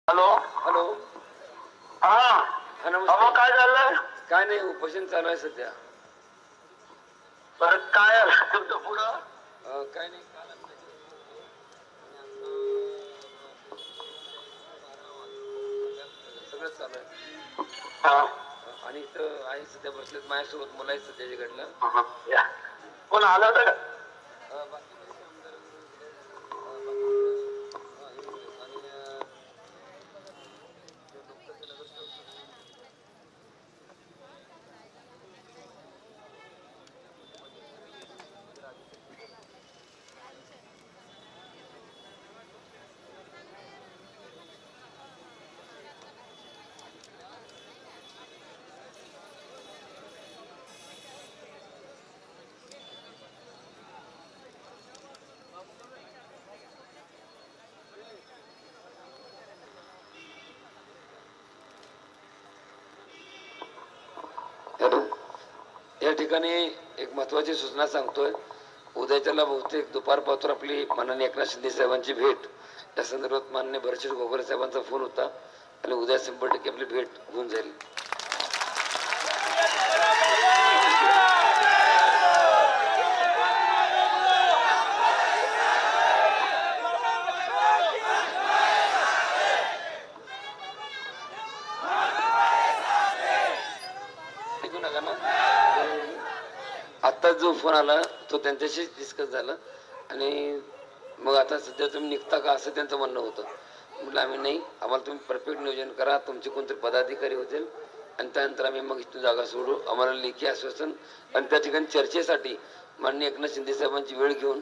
Hello hello. हा हा अहो, नमस्ते. काय झालं? काय नाही, उपोषण चालू आहे सध्या. परत काय आलं तुमचं पुढं? काय नाही, काल आम्ही त्याच्यावर बोललो आणि आता सगळं चालू आहे. हा. आणि इथं आहे सध्या बसलेत माझ्यासोबत, मुलं आहेत सध्या तिकडलं. या. कोण आलं होतं का? बाकी बरेचसे आमदार वगैरे होते. बाकी सगळं हे होते आणि ते नुकतंच ते नगरसेवक सगळे येऊन गेले. म्हणजे सगळे एमएलसी वगैरे अधिकारी वगैरे होते. या ठिकाणी एक महत्वाची सूचना सांगतोय. उद्याच्याला बहुतेक दुपारपासून आपली माननीय एकनाथ शिंदे साहेबांची भेट या संदर्भात माननीय भरतसिंग घोगरे साहेबांचा फोन होता आणि उद्या 100% आपली भेट होऊन जाईल. आत्ताच जो फोन आला तो त्यांच्याशीच डिस्कस झाला आणि मग आता सध्या तुम्ही निघता का असं त्यांचं म्हणणं होतं. म्हटलं आम्ही नाही, आम्हाला तुम्ही परफेक्ट नियोजन करा, तुमचे कोणतरी पदाधिकारी होतील आणि त्यानंतर आम्ही मग इथून जागा सोडू. आम्हाला लेखी आश्वासन आणि त्या ठिकाणी चर्चेसाठी माननीय एकनाथ शिंदे साहेबांची वेळ घेऊन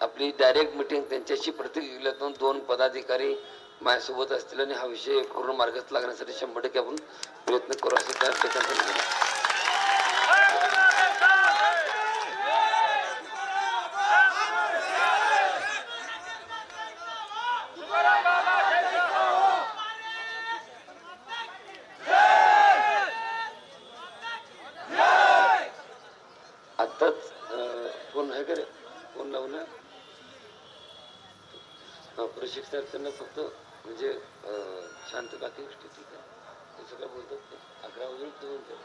आपली डायरेक्ट मिटिंग त्यांच्याशी प्रत्येक जिल्ह्यातून 2 पदाधिकारी माझ्यासोबत असतील आणि हा विषय पूर्ण मार्गात लागण्यासाठी 100% आपण प्रयत्न करू असं त्या ठिकाणी. आत्ताच फोन आहे का रे, फोन लावला प्रशिक्षणार्थ्यांना फक्त म्हणजे शांत बाकी गोष्टी ठीक आहे, ते सगळं बोलतात ते 11 वाजून 2 मिनिटं.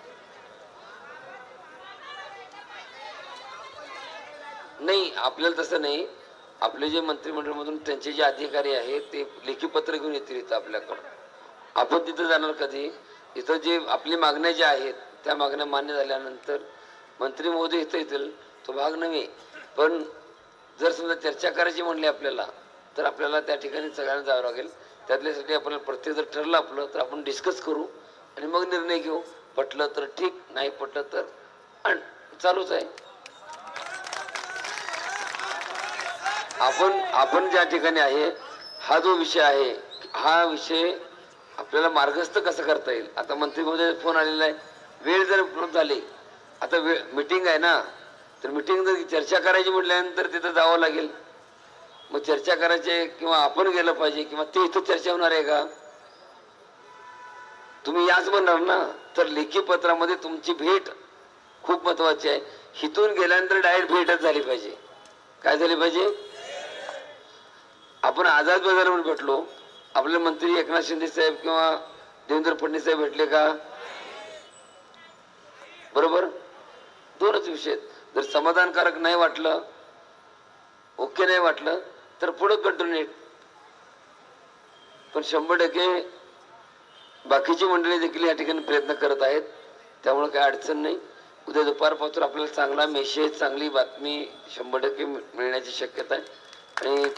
नाही, आपल्याला तसं नाही. आपले जे मंत्रिमंडळमधून त्यांचे जे अधिकारी आहेत ते लेखी पत्र घेऊन येतील इथं आपल्याकडं. आपण तिथं जाणार कधी? इथं जे आपली मागण्या ज्या आहेत त्या मागण्या मान्य झाल्यानंतर मंत्री महोदय इथं येतील, तो भाग नव्हे. पण जर समजा चर्चा करायची म्हणली आपल्याला तर आपल्याला त्या ठिकाणी सगळ्यांना जावं लागेल. त्यातल्यासाठी आपल्याला प्रत्येक जर ठरलं आपलं तर आपण डिस्कस करू आणि मग निर्णय घेऊ. पटलं तर ठीक, नाही पटलं तर चालूच आहे. आपण ज्या ठिकाणी आहे हा जो विषय आहे, हा विषय आपल्याला मार्गस्थ कसं करता येईल. आता मंत्री महोदय फोन आलेला आहे, वेळ जर उपलब्ध झाली, आता वेळ मिटिंग आहे ना, तर मिटिंग जर चर्चा करायची म्हटल्यानंतर तिथं जावं लागेल. मग चर्चा करायची किंवा आपण गेलं पाहिजे किंवा ते इथं चर्चा होणार आहे का? तुम्ही याच म्हणणार ना, तर लेखी पत्रामध्ये तुमची भेट खूप महत्वाची आहे. हिथून गेल्यानंतर डायरेक्ट भेटच झाली पाहिजे. काय झाली पाहिजे? आपण आझाद बाजारावर भेटलो, आपले मंत्री एकनाथ शिंदे साहेब किंवा देवेंद्र फडणवीस साहेब भेटले का? बरोबर, 2च विषय. जर समाधानकारक नाही वाटलं, ओके नाही वाटलं तर पुढे कंटिन्यू. पण 100% बाकीची मंडळी देखील या ठिकाणी प्रयत्न करत आहेत, त्यामुळे काही अडचण नाही. उद्या दुपारपासून आपल्याला चांगला मेसेज, चांगली बातमी 100% मिळण्याची शक्यता आहे आणि